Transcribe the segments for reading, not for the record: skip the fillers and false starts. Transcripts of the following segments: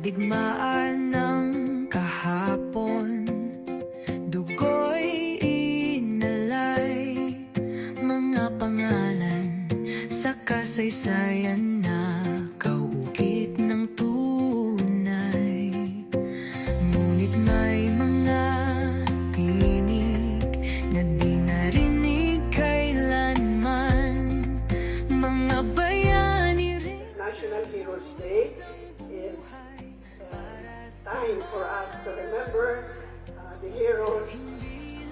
digmaan ng kahapon, dugo'y inalay, mga pangalan sa kasaysayan na kauukit ng tunay. Ngunit may mga tinig na di narinig kailanman, mga bayani rin. National Heroes Day is time for us to remember the heroes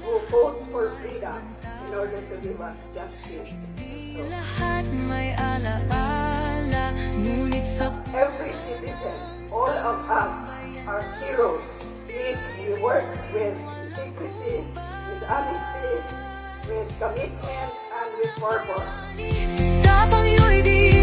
who fought for freedom in order to give us justice. So, Lahat may alaala, ngunit sa every citizen, all of us are heroes if we work with integrity, with honesty, with commitment, and with purpose. tapang yo'y di